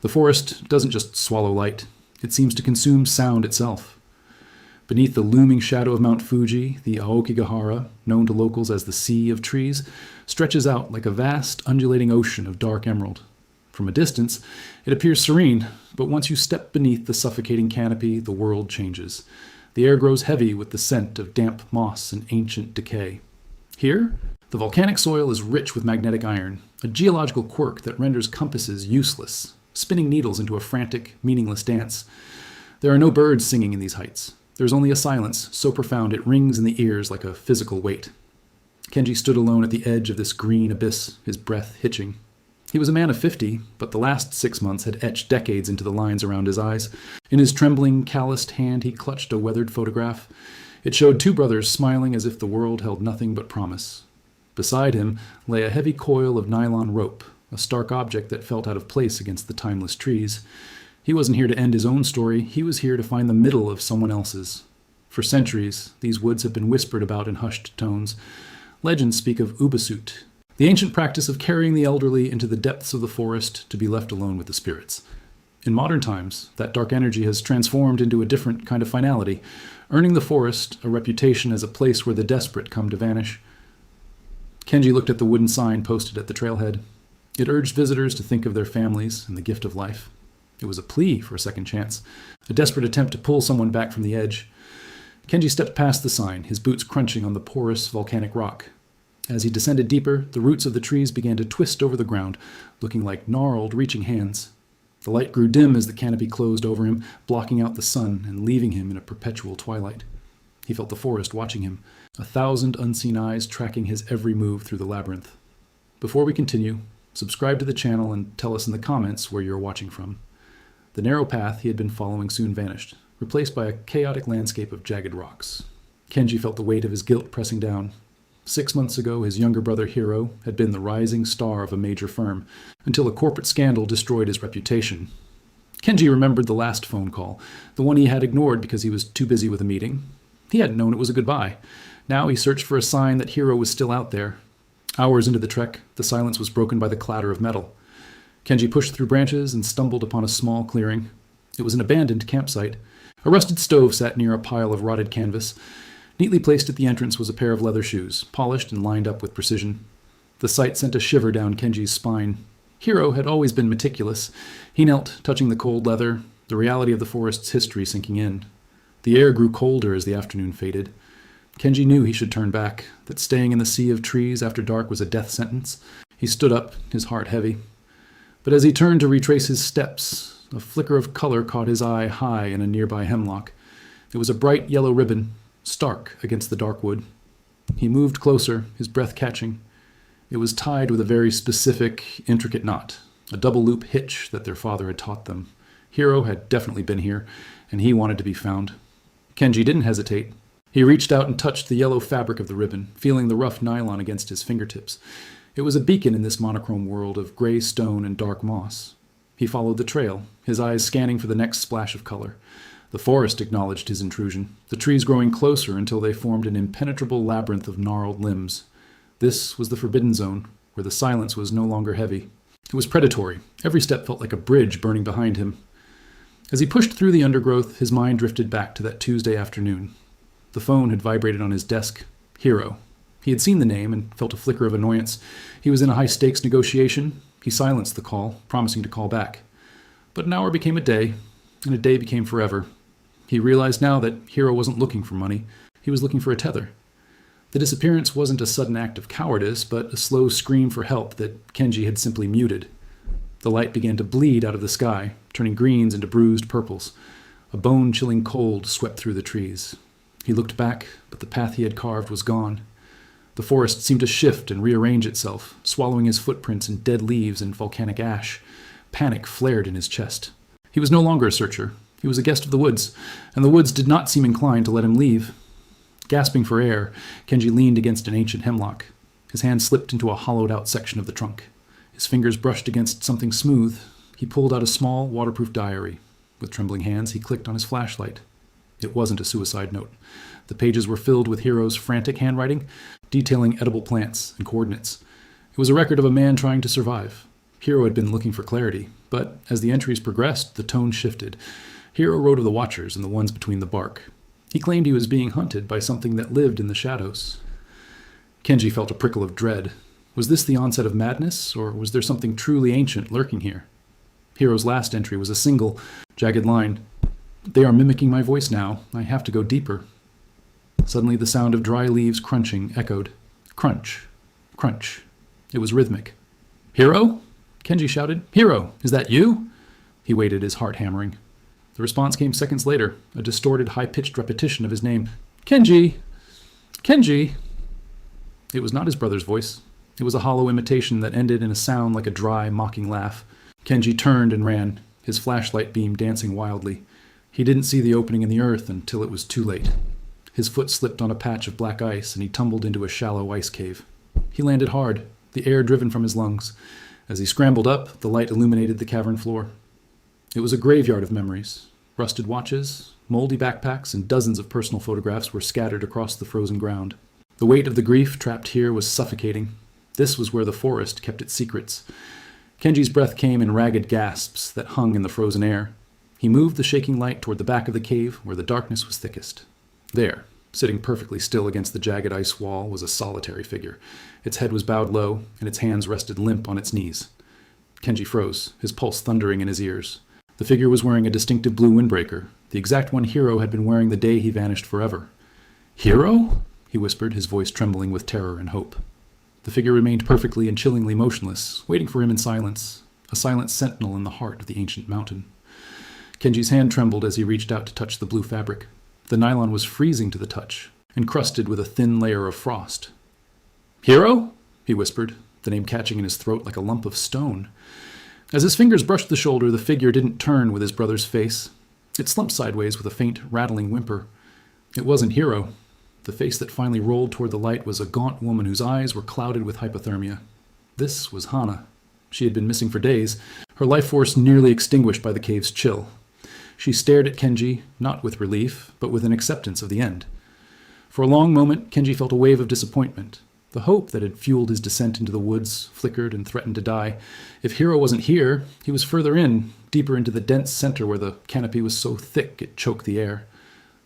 The forest doesn't just swallow light. It seems to consume sound itself. Beneath the looming shadow of Mount Fuji, the Aokigahara, known to locals as the Sea of Trees, stretches out like a vast, undulating ocean of dark emerald. From a distance, it appears serene, but once you step beneath the suffocating canopy, the world changes. The air grows heavy with the scent of damp moss and ancient decay. Here, the volcanic soil is rich with magnetic iron, a geological quirk that renders compasses useless, spinning needles into a frantic, meaningless dance. There are no birds singing in these heights. There is only a silence so profound it rings in the ears like a physical weight. Kenji stood alone at the edge of this green abyss, his breath hitching. He was a man of 50, but the last 6 months had etched decades into the lines around his eyes. In his trembling, calloused hand he clutched a weathered photograph. It showed two brothers smiling as if the world held nothing but promise. Beside him lay a heavy coil of nylon rope, a stark object that felt out of place against the timeless trees. He wasn't here to end his own story, he was here to find the middle of someone else's. For centuries, these woods have been whispered about in hushed tones. Legends speak of ubasut, the ancient practice of carrying the elderly into the depths of the forest to be left alone with the spirits. In modern times, that dark energy has transformed into a different kind of finality, earning the forest a reputation as a place where the desperate come to vanish. Kenji looked at the wooden sign posted at the trailhead. It urged visitors to think of their families and the gift of life. It was a plea for a second chance, a desperate attempt to pull someone back from the edge. Kenji stepped past the sign, his boots crunching on the porous volcanic rock. As he descended deeper, the roots of the trees began to twist over the ground, looking like gnarled, reaching hands. The light grew dim as the canopy closed over him, blocking out the sun and leaving him in a perpetual twilight. He felt the forest watching him, 1,000 unseen eyes tracking his every move through the labyrinth. Before we continue, subscribe to the channel and tell us in the comments where you're watching from. The narrow path he had been following soon vanished, replaced by a chaotic landscape of jagged rocks. Kenji felt the weight of his guilt pressing down. 6 months ago, his younger brother Hiro had been the rising star of a major firm, until a corporate scandal destroyed his reputation. Kenji remembered the last phone call, the one he had ignored because he was too busy with a meeting. He hadn't known it was a goodbye. Now he searched for a sign that Hiro was still out there. Hours into the trek, the silence was broken by the clatter of metal. Kenji pushed through branches and stumbled upon a small clearing. It was an abandoned campsite. A rusted stove sat near a pile of rotted canvas. Neatly placed at the entrance was a pair of leather shoes, polished and lined up with precision. The sight sent a shiver down Kenji's spine. Hiro had always been meticulous. He knelt, touching the cold leather, the reality of the forest's history sinking in. The air grew colder as the afternoon faded. Kenji knew he should turn back, that staying in the sea of trees after dark was a death sentence. He stood up, his heart heavy. But as he turned to retrace his steps, a flicker of color caught his eye high in a nearby hemlock. It was a bright yellow ribbon, stark against the dark wood. He moved closer, his breath catching. It was tied with a very specific, intricate knot, a double-loop hitch that their father had taught them. Hiro had definitely been here, and he wanted to be found. Kenji didn't hesitate. He reached out and touched the yellow fabric of the ribbon, feeling the rough nylon against his fingertips. It was a beacon in this monochrome world of gray stone and dark moss. He followed the trail, his eyes scanning for the next splash of color. The forest acknowledged his intrusion, the trees growing closer until they formed an impenetrable labyrinth of gnarled limbs. This was the forbidden zone, where the silence was no longer heavy. It was predatory. Every step felt like a bridge burning behind him. As he pushed through the undergrowth, his mind drifted back to that Tuesday afternoon. The phone had vibrated on his desk. Hiro. He had seen the name and felt a flicker of annoyance. He was in a high-stakes negotiation. He silenced the call, promising to call back. But an hour became a day, and a day became forever. He realized now that Hiro wasn't looking for money. He was looking for a tether. The disappearance wasn't a sudden act of cowardice, but a slow scream for help that Kenji had simply muted. The light began to bleed out of the sky, turning greens into bruised purples. A bone-chilling cold swept through the trees. He looked back, but the path he had carved was gone. The forest seemed to shift and rearrange itself, swallowing his footprints in dead leaves and volcanic ash. Panic flared in his chest. He was no longer a searcher. He was a guest of the woods, and the woods did not seem inclined to let him leave. Gasping for air, Kenji leaned against an ancient hemlock. His hand slipped into a hollowed-out section of the trunk. His fingers brushed against something smooth. He pulled out a small, waterproof diary. With trembling hands, he clicked on his flashlight. It wasn't a suicide note. The pages were filled with Hiro's frantic handwriting, detailing edible plants and coordinates. It was a record of a man trying to survive. Hiro had been looking for clarity, but as the entries progressed, the tone shifted. Hiro wrote of the Watchers and the ones between the bark. He claimed he was being hunted by something that lived in the shadows. Kenji felt a prickle of dread. Was this the onset of madness, or was there something truly ancient lurking here? Hiro's last entry was a single, jagged line. "They are mimicking my voice now. I have to go deeper." Suddenly the sound of dry leaves crunching echoed. Crunch. Crunch. It was rhythmic. "Hiro?" Kenji shouted. "Hiro, is that you?" He waited, his heart hammering. The response came seconds later, a distorted, high-pitched repetition of his name. "Kenji! Kenji!" It was not his brother's voice. It was a hollow imitation that ended in a sound like a dry, mocking laugh. Kenji turned and ran, his flashlight beam dancing wildly. He didn't see the opening in the earth until it was too late. His foot slipped on a patch of black ice, and he tumbled into a shallow ice cave. He landed hard, the air driven from his lungs. As he scrambled up, the light illuminated the cavern floor. It was a graveyard of memories. Rusted watches, moldy backpacks, and dozens of personal photographs were scattered across the frozen ground. The weight of the grief trapped here was suffocating. This was where the forest kept its secrets. Kenji's breath came in ragged gasps that hung in the frozen air. He moved the shaking light toward the back of the cave where the darkness was thickest. There, sitting perfectly still against the jagged ice wall, was a solitary figure. Its head was bowed low, and its hands rested limp on its knees. Kenji froze, his pulse thundering in his ears. The figure was wearing a distinctive blue windbreaker, the exact one Hiro had been wearing the day he vanished forever. "Hiro?" he whispered, his voice trembling with terror and hope. The figure remained perfectly and chillingly motionless, waiting for him in silence, a silent sentinel in the heart of the ancient mountain. Kenji's hand trembled as he reached out to touch the blue fabric. The nylon was freezing to the touch, encrusted with a thin layer of frost. "Hiro?" he whispered, the name catching in his throat like a lump of stone. As his fingers brushed the shoulder, the figure didn't turn with his brother's face. It slumped sideways with a faint, rattling whimper. It wasn't Hiro. The face that finally rolled toward the light was a gaunt woman whose eyes were clouded with hypothermia. This was Hana. She had been missing for days, her life force nearly extinguished by the cave's chill. She stared at Kenji, not with relief, but with an acceptance of the end. For a long moment, Kenji felt a wave of disappointment. The hope that had fueled his descent into the woods flickered and threatened to die. If Hiro wasn't here, he was further in, deeper into the dense center where the canopy was so thick it choked the air.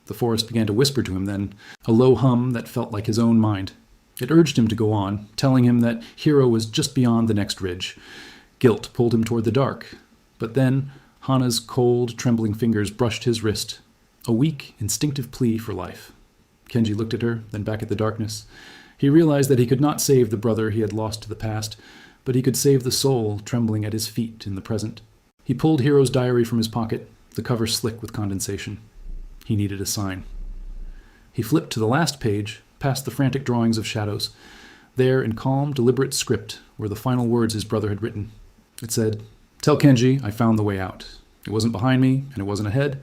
The forest began to whisper to him then, a low hum that felt like his own mind. It urged him to go on, telling him that Hiro was just beyond the next ridge. Guilt pulled him toward the dark. But then, Hana's cold, trembling fingers brushed his wrist, a weak, instinctive plea for life. Kenji looked at her, then back at the darkness. He realized that he could not save the brother he had lost to the past, but he could save the soul trembling at his feet in the present. He pulled Hiro's diary from his pocket, the cover slick with condensation. He needed a sign. He flipped to the last page, past the frantic drawings of shadows. There, in calm, deliberate script, were the final words his brother had written. It said, "Tell Kenji I found the way out. It wasn't behind me, and it wasn't ahead.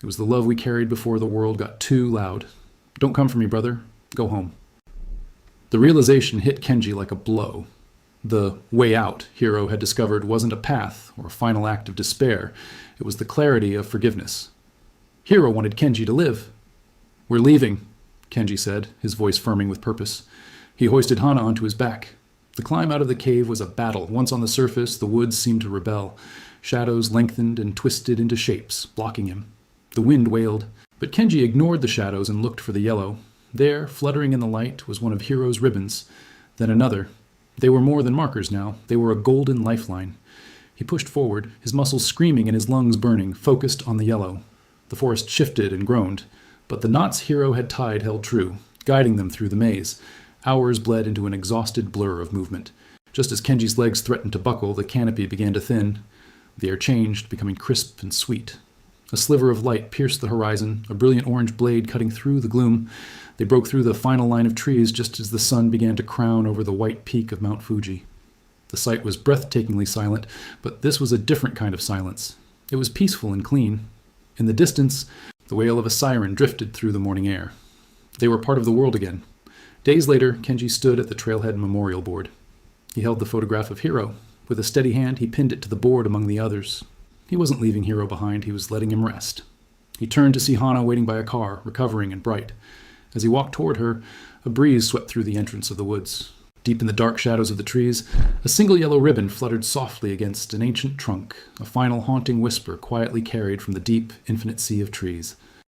It was the love we carried before the world got too loud. Don't come for me, brother. Go home." The realization hit Kenji like a blow. The way out, Hiro had discovered, wasn't a path or a final act of despair. It was the clarity of forgiveness. Hiro wanted Kenji to live. "We're leaving," Kenji said, his voice firming with purpose. He hoisted Hana onto his back. The climb out of the cave was a battle. Once on the surface, the woods seemed to rebel. Shadows lengthened and twisted into shapes, blocking him. The wind wailed, but Kenji ignored the shadows and looked for the yellow. There, fluttering in the light, was one of Hiro's ribbons. Then another. They were more than markers now. They were a golden lifeline. He pushed forward, his muscles screaming and his lungs burning, focused on the yellow. The forest shifted and groaned, but the knots Hiro had tied held true, guiding them through the maze. Hours bled into an exhausted blur of movement. Just as Kenji's legs threatened to buckle, the canopy began to thin. The air changed, becoming crisp and sweet. A sliver of light pierced the horizon, a brilliant orange blade cutting through the gloom. They broke through the final line of trees just as the sun began to crown over the white peak of Mount Fuji. The sight was breathtakingly silent, but this was a different kind of silence. It was peaceful and clean. In the distance, the wail of a siren drifted through the morning air. They were part of the world again. Days later, Kenji stood at the trailhead memorial board. He held the photograph of Hiro. With a steady hand, he pinned it to the board among the others. He wasn't leaving Hiro behind, he was letting him rest. He turned to see Hana waiting by a car, recovering and bright. As he walked toward her, a breeze swept through the entrance of the woods. Deep in the dark shadows of the trees, a single yellow ribbon fluttered softly against an ancient trunk, a final haunting whisper quietly carried from the deep, infinite sea of trees.